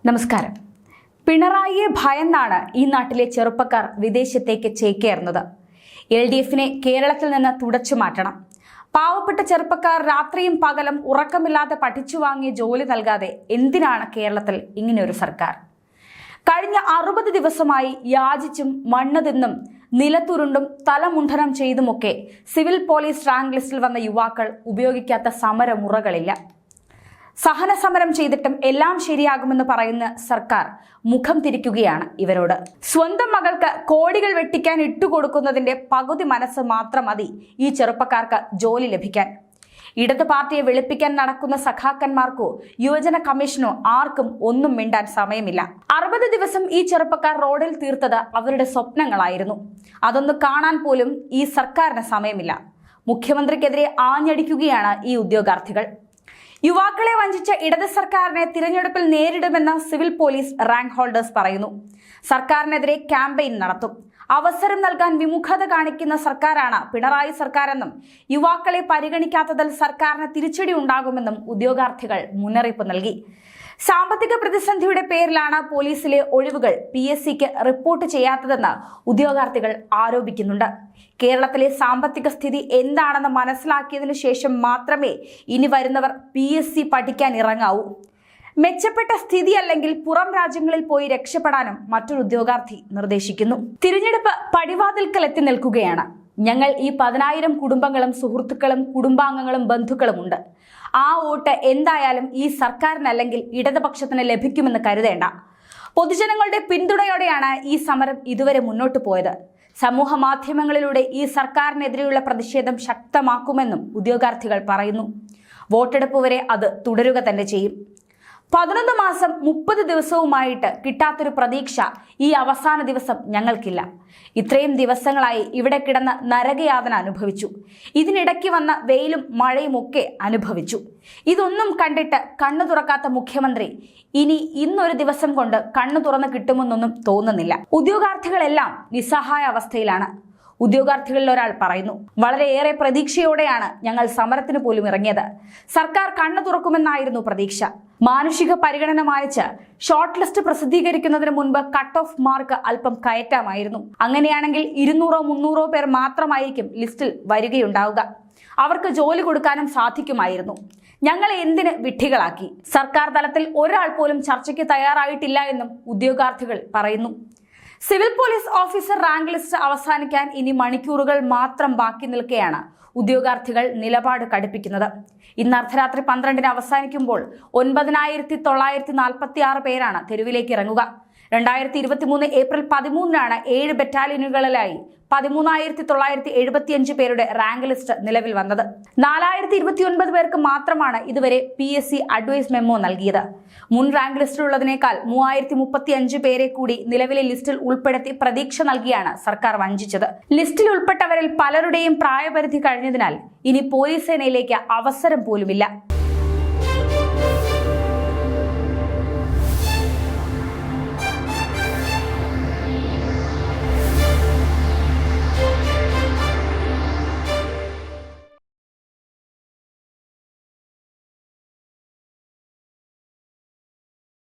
നമസ്കാരം. പിണറായിയെ ഭയന്നാണ് ഈ നാട്ടിലെ ചെറുപ്പക്കാർ വിദേശത്തേക്ക് ചേക്കേറുന്നത്. LDFനെ കേരളത്തിൽ നിന്ന് തുടച്ചു മാറ്റണം. പാവപ്പെട്ട ചെറുപ്പക്കാർ രാത്രിയും പകലും ഉറക്കമില്ലാതെ പഠിച്ചു വാങ്ങിയ ജോലി നൽകാതെ എന്തിനാണ് കേരളത്തിൽ ഇങ്ങനെയൊരു സർക്കാർ? കഴിഞ്ഞ 60 ദിവസമായി യാചിച്ചും മണ്ണ് തിന്നും നിലത്തുരുണ്ടും തലമുണ്ഠനം ചെയ്തുമൊക്കെ സിവിൽ പോലീസ് റാങ്ക് ലിസ്റ്റിൽ വന്ന യുവാക്കൾ ഉപയോഗിക്കാത്ത സമരമുറകളില്ല. സഹന സമരം ചെയ്തിട്ടും എല്ലാം ശരിയാകുമെന്ന് പറയുന്ന സർക്കാർ മുഖം തിരിക്കുകയാണ് ഇവരോട്. സ്വന്തം മകൾക്ക് കോടികൾ വെട്ടിക്കാൻ ഇട്ടുകൊടുക്കുന്നതിന്റെ പകുതി മനസ്സ് മാത്രം മതി ഈ ചെറുപ്പക്കാർക്ക് ജോലി ലഭിക്കാൻ. ഇടത് പാർട്ടിയെ വെളുപ്പിക്കാൻ നടക്കുന്ന സഖാക്കന്മാർക്കോ യുവജന കമ്മീഷനോ ആർക്കും ഒന്നും മിണ്ടാൻ സമയമില്ല. 60 ദിവസം ഈ ചെറുപ്പക്കാർ റോഡിൽ തീർത്തത് അവരുടെ സ്വപ്നങ്ങളായിരുന്നു. അതൊന്ന് കാണാൻ പോലും ഈ സർക്കാരിന് സമയമില്ല. മുഖ്യമന്ത്രിക്കെതിരെ ആഞ്ഞടിക്കുകയാണ് ഈ ഉദ്യോഗാർത്ഥികൾ. യുവാക്കളെ വഞ്ചിച്ച ഇടത് സർക്കാരിനെ തിരഞ്ഞെടുപ്പിൽ നേരിടുമെന്ന് സിവിൽ പോലീസ് റാങ്ക് ഹോൾഡേഴ്സ് പറയുന്നു. സർക്കാരിനെതിരെ ക്യാമ്പയിൻ നടത്തും. അവസരം നൽകാൻ വിമുഖത കാണിക്കുന്ന സർക്കാരാണ് പിണറായി സർക്കാരെന്നും യുവാക്കളെ പരിഗണിക്കാത്തതിൽ സർക്കാരിന് തിരിച്ചടി ഉണ്ടാകുമെന്നും ഉദ്യോഗാർത്ഥികൾ മുന്നറിയിപ്പ് നൽകി. സാമ്പത്തിക പ്രതിസന്ധിയുടെ പേരിലാണ് പോലീസിലെ ഒഴിവുകൾ PSCക്ക് റിപ്പോർട്ട് ചെയ്യാത്തതെന്ന് ഉദ്യോഗാർത്ഥികൾ ആരോപിക്കുന്നുണ്ട്. കേരളത്തിലെ സാമ്പത്തിക സ്ഥിതി എന്താണെന്ന് മനസ്സിലാക്കിയതിനു ശേഷം മാത്രമേ ഇനി വരുന്നവർ PSC പഠിക്കാൻ ഇറങ്ങാവൂ. മെച്ചപ്പെട്ട സ്ഥിതി അല്ലെങ്കിൽ പുറം രാജ്യങ്ങളിൽ പോയി രക്ഷപ്പെടാനും മറ്റൊരു ഉദ്യോഗാർത്ഥി നിർദ്ദേശിക്കുന്നു. തിരഞ്ഞെടുപ്പ് പടിവാതിൽക്കൽ എത്തി നിൽക്കുകയാണ്. ഞങ്ങൾ ഈ 10,000 കുടുംബങ്ങളും സുഹൃത്തുക്കളും കുടുംബാംഗങ്ങളും ബന്ധുക്കളും ഉണ്ട്. ആ വോട്ട് എന്തായാലും ഈ സർക്കാരിനല്ലെങ്കിൽ ഇടതുപക്ഷത്തിന് ലഭിക്കുമെന്ന് കരുതേണ്ട. പൊതുജനങ്ങളുടെ പിന്തുണയോടെയാണ് ഈ സമരം ഇതുവരെ മുന്നോട്ട് പോയത്. സമൂഹ മാധ്യമങ്ങളിലൂടെ ഈ സർക്കാരിനെതിരെയുള്ള പ്രതിഷേധം ശക്തമാക്കുമെന്നും ഉദ്യോഗാർത്ഥികൾ പറയുന്നു. വോട്ടെടുപ്പ് വരെ അത് തുടരുക തന്നെ ചെയ്യും. 11 മാസം 30 ദിവസവുമായിട്ട് കിട്ടാത്തൊരു പ്രതീക്ഷ ഈ അവസാന ദിവസം ഞങ്ങൾക്കില്ല. ഇത്രയും ദിവസങ്ങളായി ഇവിടെ കിടന്ന് നരകയാതന അനുഭവിച്ചു. ഇതിനിടയ്ക്ക് വന്ന വെയിലും മഴയും ഒക്കെ അനുഭവിച്ചു. ഇതൊന്നും കണ്ടിട്ട് കണ്ണു തുറക്കാത്ത മുഖ്യമന്ത്രി ഇന്നൊരു ദിവസം കൊണ്ട് കണ്ണു തുറന്ന് കിട്ടുമെന്നൊന്നും തോന്നുന്നില്ല. ഉദ്യോഗാർത്ഥികളെല്ലാം നിസ്സഹായ അവസ്ഥയിലാണ്. ഉദ്യോഗാർത്ഥികളിൽ ഒരാൾ പറയുന്നു, വളരെയേറെ പ്രതീക്ഷയോടെയാണ് ഞങ്ങൾ സമരത്തിന് പോലും ഇറങ്ങിയത്. സർക്കാർ കണ്ണു തുറക്കുമെന്നായിരുന്നു പ്രതീക്ഷ. മാനുഷിക പരിഗണന മാനിച്ച് ഷോർട്ട് ലിസ്റ്റ് പ്രസിദ്ധീകരിക്കുന്നതിന് മുൻപ് കട്ട് ഓഫ് മാർക്ക് അല്പം കയറ്റാമായിരുന്നു. അങ്ങനെയാണെങ്കിൽ 200-300 പേർ മാത്രമായിരിക്കും ലിസ്റ്റിൽ വരികയുണ്ടാവുക. അവർക്ക് ജോലി കൊടുക്കാനും സാധിക്കുമായിരുന്നു. ഞങ്ങളെ എന്തിന് വിഡ്ഢികളാക്കി? സർക്കാർ തലത്തിൽ ഒരാൾ പോലും ചർച്ചയ്ക്ക് തയ്യാറായിട്ടില്ല എന്നും ഉദ്യോഗാർത്ഥികൾ പറയുന്നു. Civil police officer rank list അവസാനിക്കാൻ ഇനി മണിക്കൂറുകൾ മാത്രം ബാക്കി നിൽക്കെയാണ് ഉദ്യോഗാർത്ഥികൾ നിലപാട് കടുപ്പിക്കുന്നത്. ഇന്ന് അർദ്ധരാത്രി 12-ന് അവസാനിക്കുമ്പോൾ 9,946 പേരാണ് തെരുവിലേക്ക് ഇറങ്ങുക. 2023 ഏപ്രിൽ 13-നാണ് 7 ബറ്റാലിയനുകളിലായി 13,975 പേരുടെ റാങ്ക് ലിസ്റ്റ് നിലവിൽ വന്നത്. 4,029 പേർക്ക് മാത്രമാണ് ഇതുവരെ PSC അഡ്വൈസ് മെമ്മോ നൽകിയത്. മുൻ റാങ്ക് ലിസ്റ്റിലുള്ളതിനേക്കാൾ 3,035 പേരെ കൂടി നിലവിലെ ലിസ്റ്റിൽ ഉൾപ്പെടുത്തി പ്രതീക്ഷ നൽകിയാണ് സർക്കാർ വഞ്ചിച്ചത്. ലിസ്റ്റിൽ ഉൾപ്പെട്ടവരിൽ പലരുടെയും പ്രായപരിധി കഴിഞ്ഞതിനാൽ ഇനി പോലീസ് സേനയിലേക്ക് അവസരം പോലുമില്ല.